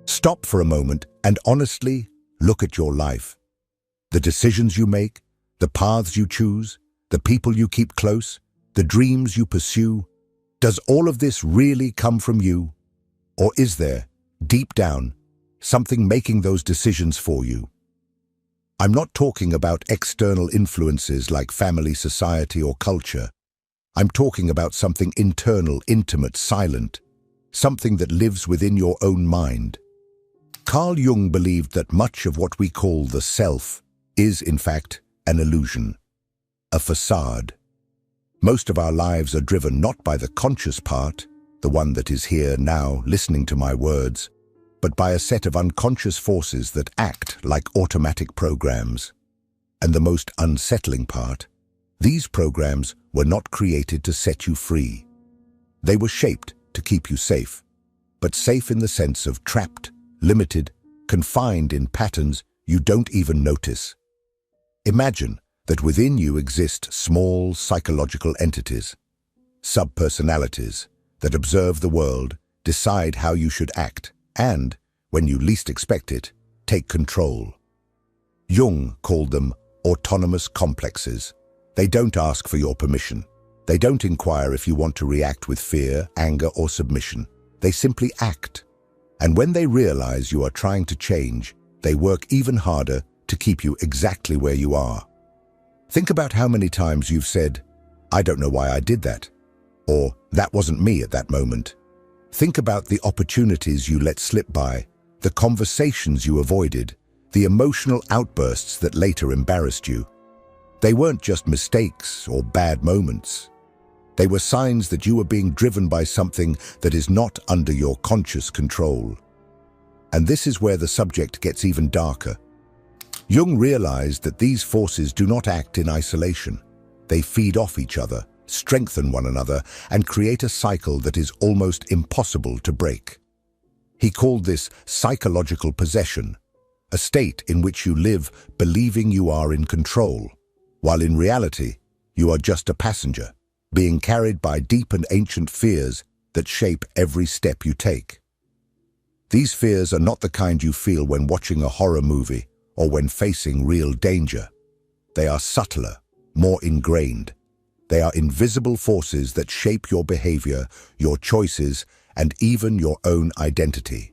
Stop for a moment and honestly look at your life. The decisions you make, the paths you choose, the people you keep close, the dreams you pursue. Does all of this really come from you? Or is there, deep down, something making those decisions for you? I'm not talking about external influences like family, society, or culture. I'm talking about something internal, intimate, silent, something that lives within your own mind. Carl Jung believed that much of what we call the self is, in fact, an illusion, a facade. Most of our lives are driven not by the conscious part, the one that is here now listening to my words, but by a set of unconscious forces that act like automatic programs. And the most unsettling part, these programs were not created to set you free. They were shaped to keep you safe, but safe in the sense of trapped, limited, confined in patterns you don't even notice. Imagine that within you exist small psychological entities, subpersonalities that observe the world, decide how you should act, and, when you least expect it, take control. Jung called them autonomous complexes. They don't ask for your permission. They don't inquire if you want to react with fear, anger, or submission. They simply act. And when they realize you are trying to change, they work even harder to keep you exactly where you are. Think about how many times you've said, "I don't know why I did that," or "that wasn't me at that moment." Think about the opportunities you let slip by, the conversations you avoided, the emotional outbursts that later embarrassed you. They weren't just mistakes or bad moments. They were signs that you were being driven by something that is not under your conscious control. And this is where the subject gets even darker. Jung realized that these forces do not act in isolation. They feed off each other, strengthen one another, and create a cycle that is almost impossible to break. He called this psychological possession, a state in which you live believing you are in control, while in reality, you are just a passenger, being carried by deep and ancient fears that shape every step you take. These fears are not the kind you feel when watching a horror movie or when facing real danger. They are subtler, more ingrained. They are invisible forces that shape your behavior, your choices, and even your own identity.